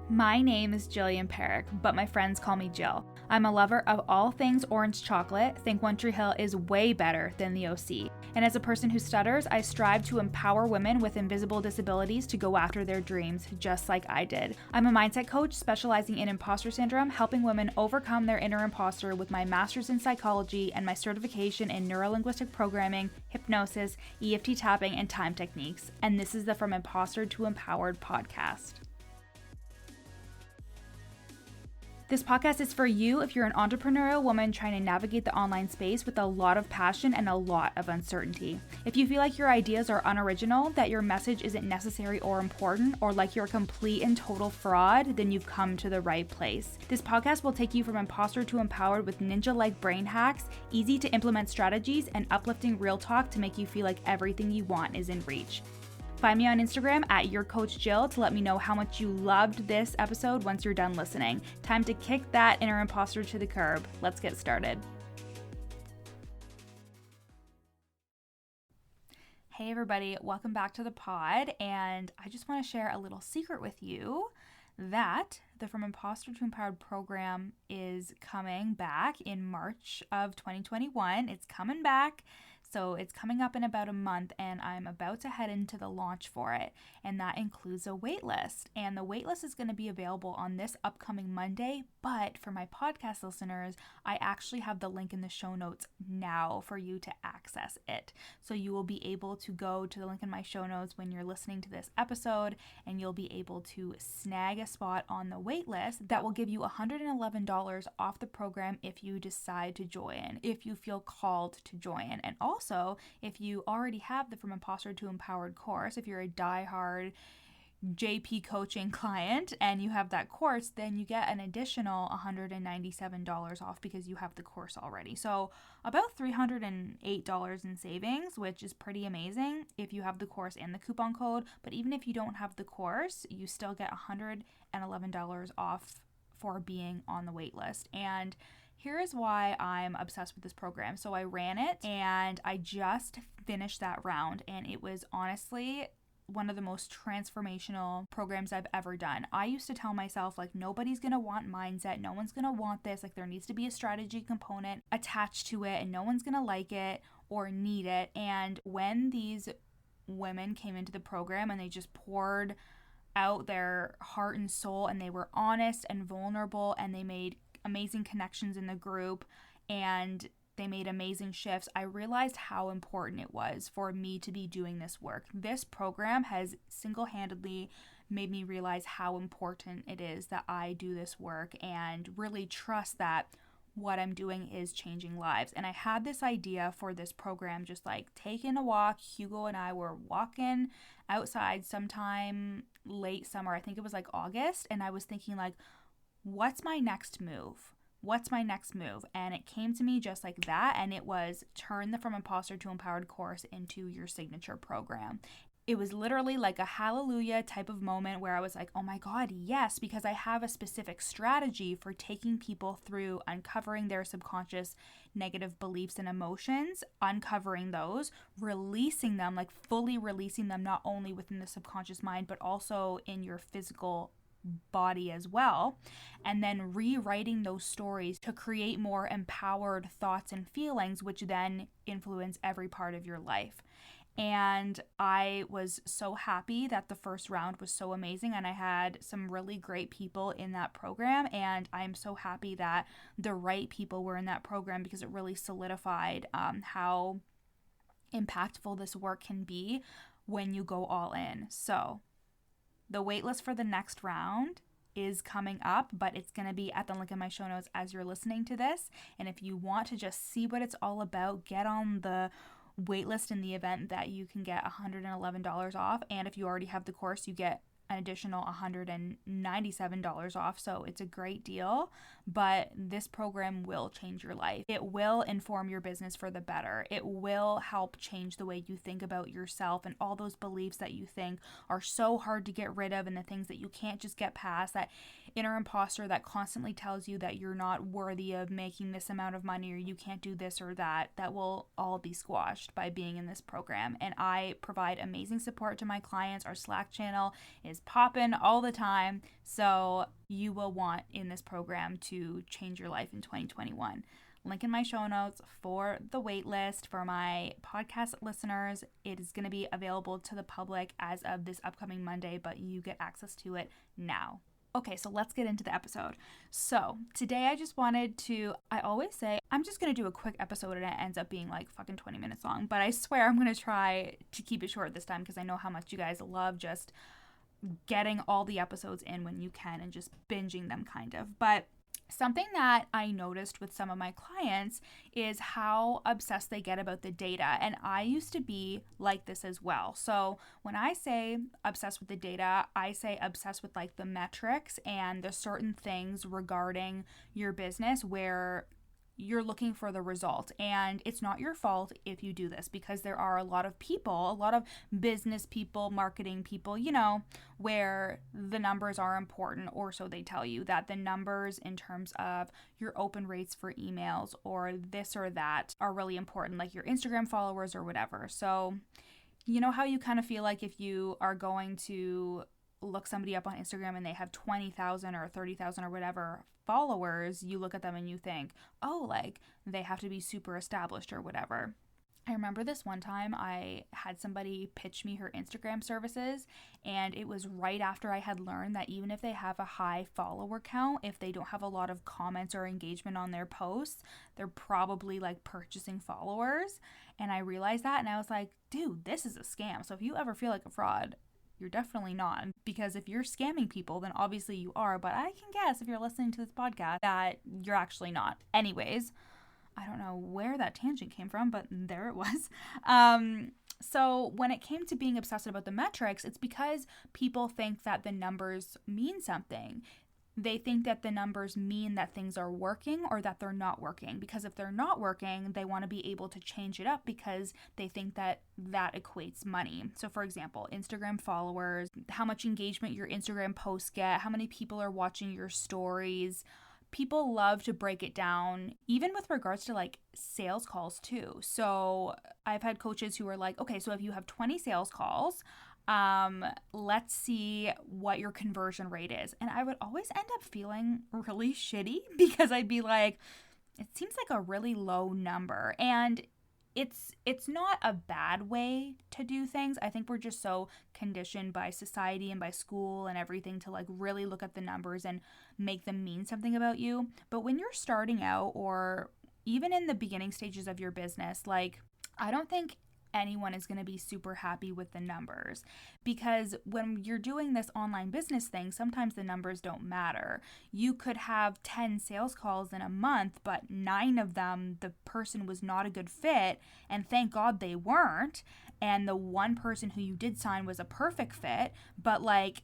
My name is Jillian Perrick, but my friends call me Jill. I'm a lover of all things orange chocolate. Think One Tree Hill is way better than the OC. And as a person who stutters, I strive to empower women with invisible disabilities to go after their dreams, just like I did. I'm a mindset coach specializing in imposter syndrome, helping women overcome their inner imposter with my master's in psychology and my certification in neurolinguistic programming, hypnosis, EFT tapping, and time techniques. And this is the From Imposter to Empowered podcast. This podcast is for you if you're an entrepreneurial woman trying to navigate the online space with a lot of passion and a lot of uncertainty. If you feel like your ideas are unoriginal, that your message isn't necessary or important, or like you're a complete and total fraud, then you've come to the right place. This podcast will take you from imposter to empowered with ninja-like brain hacks, easy to implement strategies, and uplifting real talk to make you feel like everything you want is in reach. Find me on Instagram at YourCoachJill to let me know how much you loved this episode once you're done listening. Time to kick that inner imposter to the curb. Let's get started. Hey everybody, welcome back to the pod, and I just want to share a little secret with you that the From Imposter to Empowered program is coming back in March of 2021. It's coming back. So it's coming up in about a month, and I'm about to head into the launch for it, and that includes a waitlist. And the waitlist is going to be available on this upcoming Monday, but for my podcast listeners, I actually have the link in the show notes now for you to access it. So you will be able to go to the link in my show notes when you're listening to this episode, and you'll be able to snag a spot on the waitlist that will give you $111 off the program if you decide to join, if you feel called to join. And also, if you already have the From Imposter to Empowered course, if you're a diehard JP coaching client and you have that course, then you get an additional $197 off because you have the course already. So about $308 in savings, which is pretty amazing if you have the course and the coupon code. But even if you don't have the course, you still get $111 off for being on the wait list. And here is why I'm obsessed with this program. So I ran it and I just finished that round, and it was honestly one of the most transformational programs I've ever done. I used to tell myself, like, nobody's going to want mindset. No one's going to want this. Like, there needs to be a strategy component attached to it, and no one's going to like it or need it. And when these women came into the program and they just poured out their heart and soul, and they were honest and vulnerable, and they made amazing connections in the group, and they made amazing shifts, I realized how important it was for me to be doing this work. This program has single-handedly made me realize how important it is that I do this work and really trust that what I'm doing is changing lives. And I had this idea for this program, just like taking a walk. Hugo and I were walking outside sometime late summer. I think it was like August. And I was thinking, like, what's my next move? What's my next move? And it came to me just like that. And it was turn the From Imposter to Empowered course into your signature program. It was literally like a hallelujah type of moment where I was like, oh my God, yes, because I have a specific strategy for taking people through uncovering their subconscious negative beliefs and emotions, uncovering those, releasing them, like fully releasing them, not only within the subconscious mind, but also in your physical body as well, and then rewriting those stories to create more empowered thoughts and feelings, which then influence every part of your life. And I was so happy that the first round was so amazing, and I had some really great people in that program, and I'm so happy that the right people were in that program because it really solidified how impactful this work can be when you go all in. So the waitlist for the next round is coming up, but it's going to be at the link in my show notes as you're listening to this. And if you want to just see what it's all about, get on the waitlist in the event that you can get $111 off. And if you already have the course, you get an additional $197 off. So it's a great deal, but this program will change your life. It will inform your business for the better. It will help change the way you think about yourself and all those beliefs that you think are so hard to get rid of, and the things that you can't just get past, that inner imposter that constantly tells you that you're not worthy of making this amount of money or you can't do this or that will all be squashed by being in this program. And I provide amazing support to my clients. Our Slack channel is just popping all the time. So you will want in this program to change your life in 2021. Link in my show notes for the waitlist for my podcast listeners. It is going to be available to the public as of this upcoming Monday, but you get access to it now. Okay, so let's get into the episode. So today I always say I'm just going to do a quick episode and it ends up being like fucking 20 minutes long, but I swear I'm going to try to keep it short this time because I know how much you guys love just getting all the episodes in when you can and just binging them kind of. But something that I noticed with some of my clients is how obsessed they get about the data. And I used to be like this as well. So when I say obsessed with the data, I say obsessed with like the metrics and the certain things regarding your business where you're looking for the result. And it's not your fault if you do this because there are a lot of people, a lot of business people, marketing people, where the numbers are important, or so they tell you, that the numbers in terms of your open rates for emails or this or that are really important, like your Instagram followers or whatever. So you know how you kind of feel like if you are going to look somebody up on Instagram and they have 20,000 or 30,000 or whatever followers, you look at them and you think, oh, like they have to be super established or whatever. I remember this one time I had somebody pitch me her Instagram services, and it was right after I had learned that even if they have a high follower count, if they don't have a lot of comments or engagement on their posts, they're probably like purchasing followers. And I realized that and I was like, dude, this is a scam. So if you ever feel like a fraud, you're definitely not, because if you're scamming people, then obviously you are, but I can guess if you're listening to this podcast that you're actually not. Anyways, I don't know where that tangent came from, but there it was. So when it came to being obsessed about the metrics, it's because people think that the numbers mean something. They think that the numbers mean that things are working or that they're not working. Because if they're not working, they want to be able to change it up because they think that that equates money. So for example, Instagram followers, how much engagement your Instagram posts get, how many people are watching your stories. People love to break it down, even with regards to like sales calls too. So I've had coaches who are like, okay, so if you have 20 sales calls, let's see what your conversion rate is. And I would always end up feeling really shitty because I'd be like, it seems like a really low number. And it's not a bad way to do things. I think we're just so conditioned by society and by school and everything to like really look at the numbers and make them mean something about you. But when you're starting out or even in the beginning stages of your business, like I don't think anyone is going to be super happy with the numbers, because when you're doing this online business thing, sometimes the numbers don't matter. You could have 10 sales calls in a month, but 9 of them, the person was not a good fit, and thank God they weren't. And the one person who you did sign was a perfect fit, but like,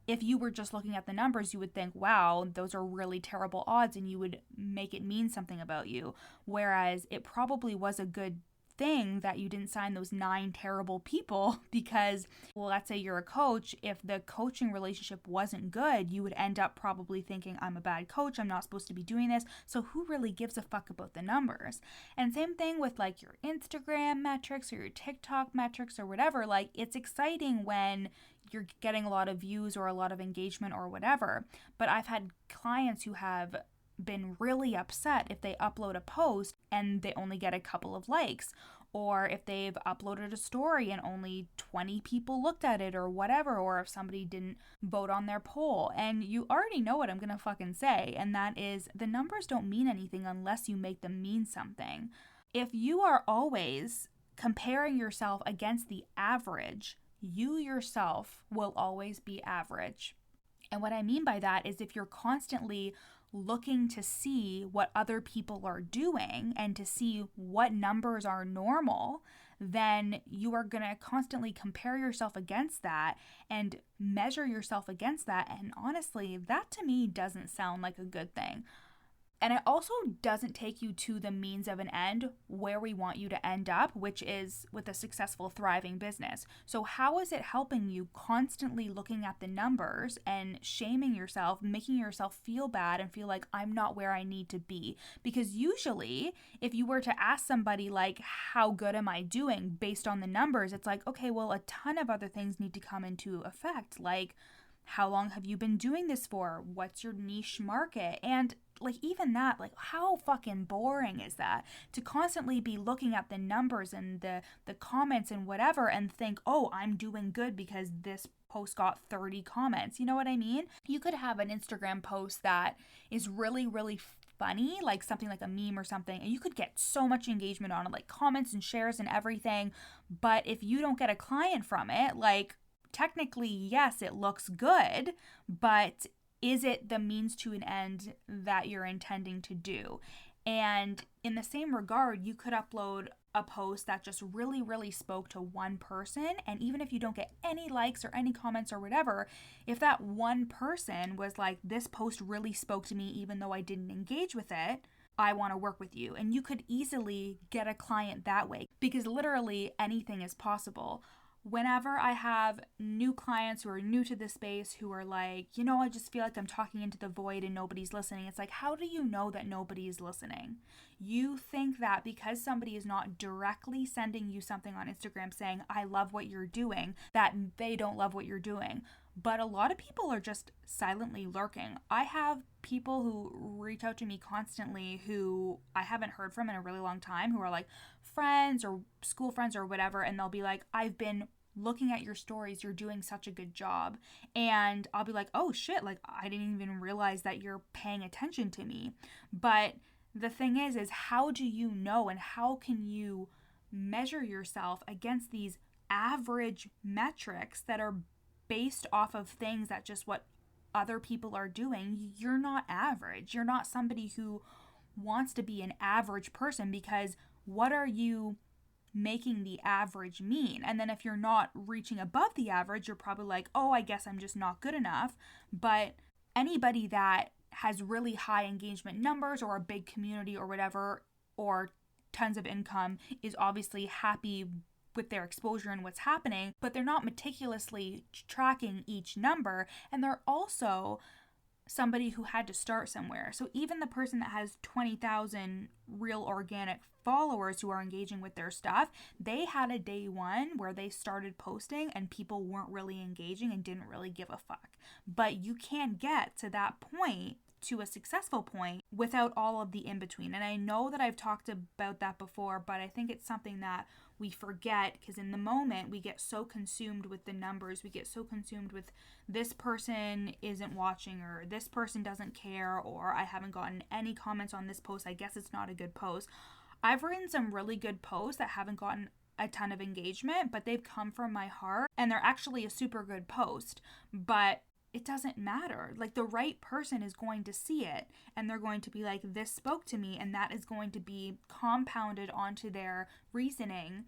if you were just looking at the numbers, you would think, wow, those are really terrible odds, and you would make it mean something about you. Whereas it probably was a good thing that you didn't sign those 9 terrible people, because, well, let's say you're a coach. If the coaching relationship wasn't good, you would end up probably thinking, I'm a bad coach, I'm not supposed to be doing this. So who really gives a fuck about the numbers? And same thing with like your Instagram metrics or your TikTok metrics or whatever. Like, it's exciting when you're getting a lot of views or a lot of engagement or whatever. But I've had clients who have been really upset if they upload a post and they only get a couple of likes, or if they've uploaded a story and only 20 people looked at it or whatever, or if somebody didn't vote on their poll. And you already know what I'm gonna fucking say, and that is the numbers don't mean anything unless you make them mean something. If you are always comparing yourself against the average, you yourself will always be average. And what I mean by that is if you're constantly looking to see what other people are doing and to see what numbers are normal, then you are going to constantly compare yourself against that and measure yourself against that. And honestly, that to me doesn't sound like a good thing. And it also doesn't take you to the means of an end where we want you to end up, which is with a successful, thriving business. So how is it helping you constantly looking at the numbers and shaming yourself, making yourself feel bad and feel like I'm not where I need to be? Because usually if you were to ask somebody like, how good am I doing based on the numbers? It's like, okay, well, a ton of other things need to come into effect, like how long have you been doing this for? What's your niche market? And like even that, like how fucking boring is that to constantly be looking at the numbers and the comments and whatever and think, oh, I'm doing good because this post got 30 comments. You know what I mean? You could have an Instagram post that is really, really funny, like something like a meme or something, and you could get so much engagement on it, like comments and shares and everything. But if you don't get a client from it, like technically, yes, it looks good, but is it the means to an end that you're intending to do? And in the same regard, you could upload a post that just really, really spoke to one person. And even if you don't get any likes or any comments or whatever, if that one person was like, this post really spoke to me, even though I didn't engage with it, I want to work with you. And you could easily get a client that way because literally anything is possible. Whenever I have new clients who are new to this space who are like, I just feel like I'm talking into the void and nobody's listening. It's like, how do you know that nobody is listening? You think that because somebody is not directly sending you something on Instagram saying, I love what you're doing, that they don't love what you're doing. But a lot of people are just silently lurking. I have people who reach out to me constantly who I haven't heard from in a really long time, who are like friends or school friends or whatever. And they'll be like, I've been looking at your stories, you're doing such a good job. And I'll be like, oh shit, like I didn't even realize that you're paying attention to me. But the thing is how do you know and how can you measure yourself against these average metrics that are based off of things that just what other people are doing? You're not average. You're not somebody who wants to be an average person, because what are you making the average mean? And then if you're not reaching above the average, you're probably like, oh, I guess I'm just not good enough. But anybody that has really high engagement numbers or a big community or whatever, or tons of income, is obviously happy with their exposure and what's happening, but they're not meticulously tracking each number. And they're also somebody who had to start somewhere. So even the person that has 20,000 real organic followers who are engaging with their stuff, they had a day one where they started posting and people weren't really engaging and didn't really give a fuck. But you can't get to that point, to a successful point, without all of the in-between. And I know that I've talked about that before, but I think it's something that we forget, because in the moment we get so consumed with the numbers, we get so consumed with this person isn't watching, or this person doesn't care, or I haven't gotten any comments on this post, I guess it's not a good post. I've written some really good posts that haven't gotten a ton of engagement, but they've come from my heart and they're actually a super good post. But it doesn't matter. Like, the right person is going to see it and they're going to be like, this spoke to me, and that is going to be compounded onto their reasoning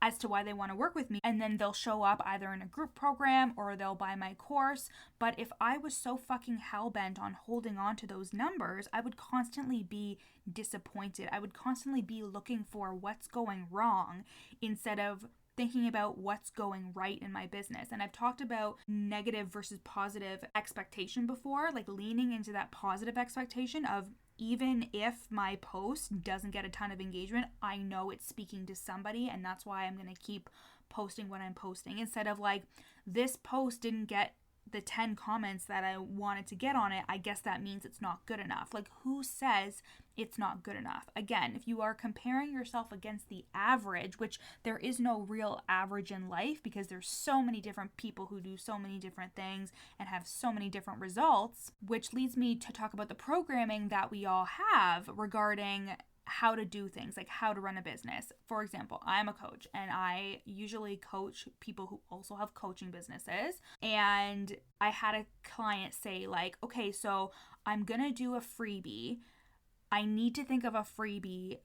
as to why they want to work with me. And then they'll show up either in a group program or they'll buy my course. But if I was so fucking hell-bent on holding on to those numbers, I would constantly be disappointed. I would constantly be looking for what's going wrong instead of thinking about what's going right in my business. And I've talked about negative versus positive expectation before, like leaning into that positive expectation of, even if my post doesn't get a ton of engagement, I know it's speaking to somebody, and that's why I'm going to keep posting what I'm posting, instead of like, this post didn't get the 10 comments that I wanted to get on it, I guess that means it's not good enough. Like, who says it's not good enough? Again, if you are comparing yourself against the average, which there is no real average in life, because there's so many different people who do so many different things and have so many different results, which leads me to talk about the programming that we all have regarding how to do things, like how to run a business. For example, I'm a coach and I usually coach people who also have coaching businesses. And I had a client say like, okay, so I'm gonna do a freebie. I need to think of a freebie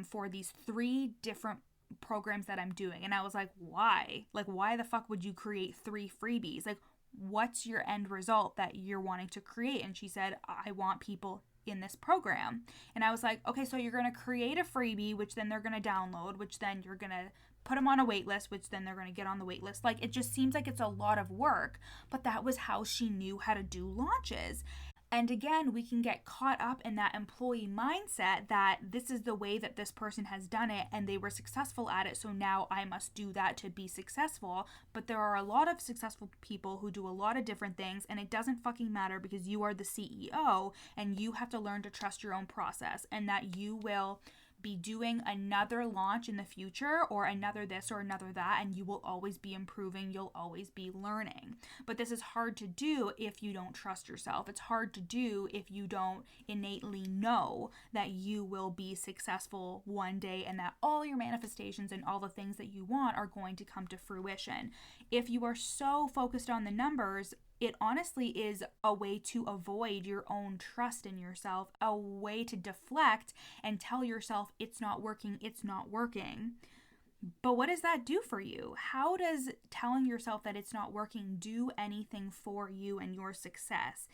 for these 3 different programs that I'm doing. And I was like, why? Like, why the fuck would you create 3 freebies? Like, what's your end result that you're wanting to create? And she said, I want people in this program. And I was like, okay, so you're going to create a freebie, which then they're going to download, which then you're going to put them on a wait list, which then they're going to get on the wait list. Like, it just seems like it's a lot of work, but that was how she knew how to do launches. And again, we can get caught up in that employee mindset that this is the way that this person has done it and they were successful at it, so now I must do that to be successful. But there are a lot of successful people who do a lot of different things, and it doesn't fucking matter because you are the CEO and you have to learn to trust your own process, and that you will be doing another launch in the future or another this or another that, and you will always be improving, you'll always be learning. But this is hard to do if you don't trust yourself. It's hard to do if you don't innately know that you will be successful one day and that all your manifestations and all the things that you want are going to come to fruition. If you are so focused on the numbers, it honestly is a way to avoid your own trust in yourself, a way to deflect and tell yourself it's not working, it's not working. But what does that do for you? How does telling yourself that it's not working do anything for you and your success?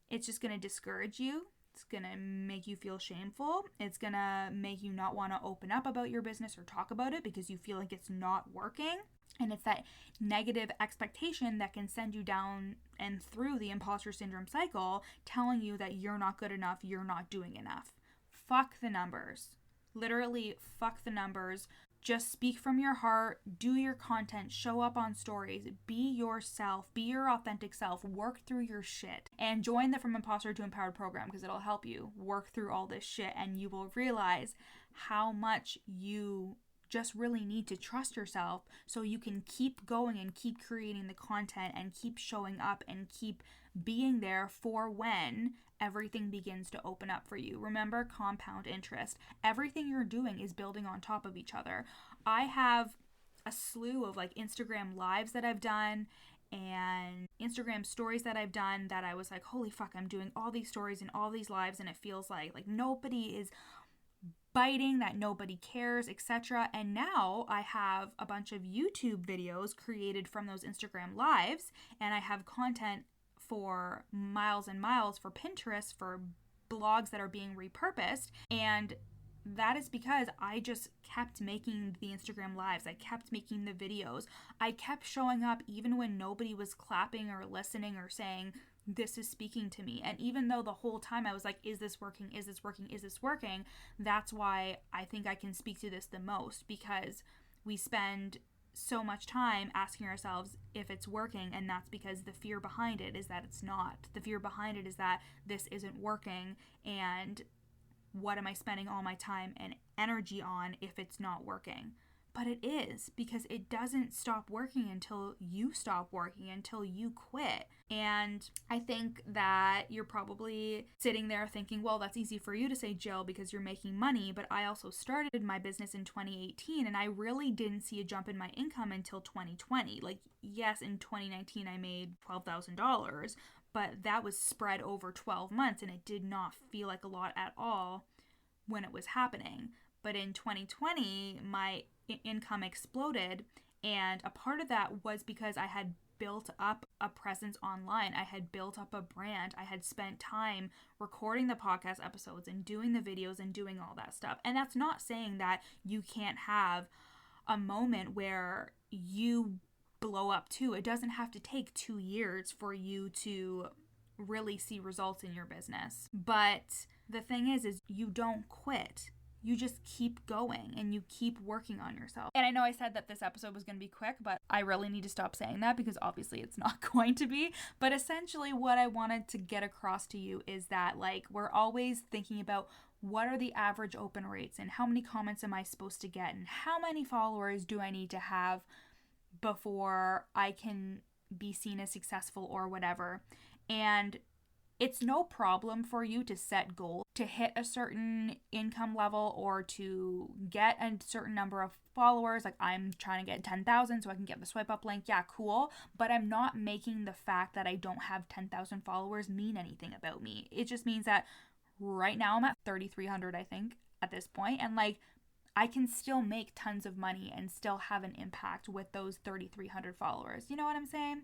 It's just going to discourage you. It's going to make you feel shameful. It's going to make you not want to open up about your business or talk about it because you feel like it's not working. And it's that negative expectation that can send you down and through the imposter syndrome cycle, telling you that you're not good enough, you're not doing enough. Fuck the numbers. Literally, fuck the numbers. Just speak from your heart, do your content, show up on stories, be yourself, be your authentic self, work through your shit, and join the From Imposter to Empowered program because it'll help you work through all this shit, and you will realize how much you just really need to trust yourself so you can keep going and keep creating the content and keep showing up and keep being there for when everything begins to open up for you. Remember, compound interest. Everything you're doing is building on top of each other. I have a slew of like Instagram lives that I've done and Instagram stories that I've done that I was like, holy fuck, I'm doing all these stories and all these lives and it feels like nobody is biting, that nobody cares, etc. And now I have a bunch of YouTube videos created from those Instagram lives, and I have content for miles and miles for Pinterest, for blogs that are being repurposed, and that is because I just kept making the Instagram lives. I kept making the videos. I kept showing up even when nobody was clapping or listening or saying, this is speaking to me. And even though the whole time I was like, is this working? Is this working? Is this working? That's why I think I can speak to this the most, because we spend so much time asking ourselves if it's working, and that's because the fear behind it is that it's not. The fear behind it is that this isn't working, and what am I spending all my time and energy on if it's not working? But it is, because it doesn't stop working until you stop working, until you quit. And I think that you're probably sitting there thinking, well, that's easy for you to say, Jill, because you're making money. But I also started my business in 2018, and I really didn't see a jump in my income until 2020. Like, yes, in 2019, I made $12,000, but that was spread over 12 months, and it did not feel like a lot at all when it was happening. But in 2020, my income exploded, and a part of that was because I had built up a presence online. I had built up a brand. I had spent time recording the podcast episodes and doing the videos and doing all that stuff. And that's not saying that you can't have a moment where you blow up too. It doesn't have to take 2 years for you to really see results in your business. But the thing is you don't quit. You just keep going and you keep working on yourself. And I know I said that this episode was going to be quick, but I really need to stop saying that because obviously it's not going to be. But essentially what I wanted to get across to you is that we're always thinking about what are the average open rates and how many comments am I supposed to get and how many followers do I need to have before I can be seen as successful or whatever. And it's no problem for you to set goals to hit a certain income level or to get a certain number of followers. Like, I'm trying to get 10,000 so I can get the swipe up link. Yeah, cool. But I'm not making the fact that I don't have 10,000 followers mean anything about me. It just means that right now I'm at 3,300, I think, at this point. And I can still make tons of money and still have an impact with those 3,300 followers. You know what I'm saying?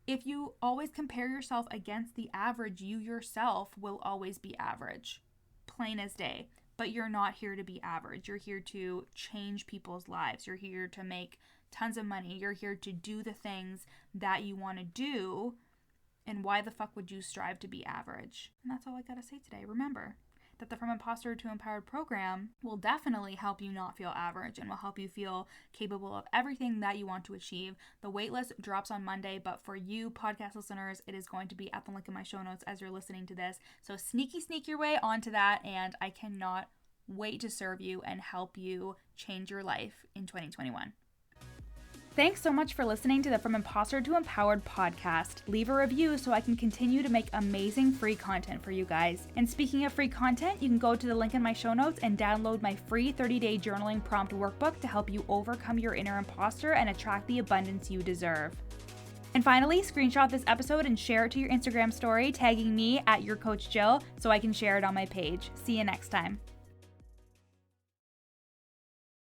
If you always compare yourself against the average, you yourself will always be average, plain as day. But you're not here to be average. You're here to change people's lives. You're here to make tons of money. You're here to do the things that you want to do And why the fuck would you strive to be average? And that's all I gotta say today. Remember that the From Imposter to Empowered program will definitely help you not feel average and will help you feel capable of everything that you want to achieve. The waitlist drops on Monday, but for you podcast listeners, it is going to be at the link in my show notes as you're listening to this. So sneak your way onto that, and I cannot wait to serve you and help you change your life in 2021. Thanks so much for listening to the From Imposter to Empowered podcast. Leave a review so I can continue to make amazing free content for you guys. And speaking of free content, you can go to the link in my show notes and download my free 30-day journaling prompt workbook to help you overcome your inner imposter and attract the abundance you deserve. And finally, screenshot this episode and share it to your Instagram story, tagging me at YourCoachJill so I can share it on my page. See you next time.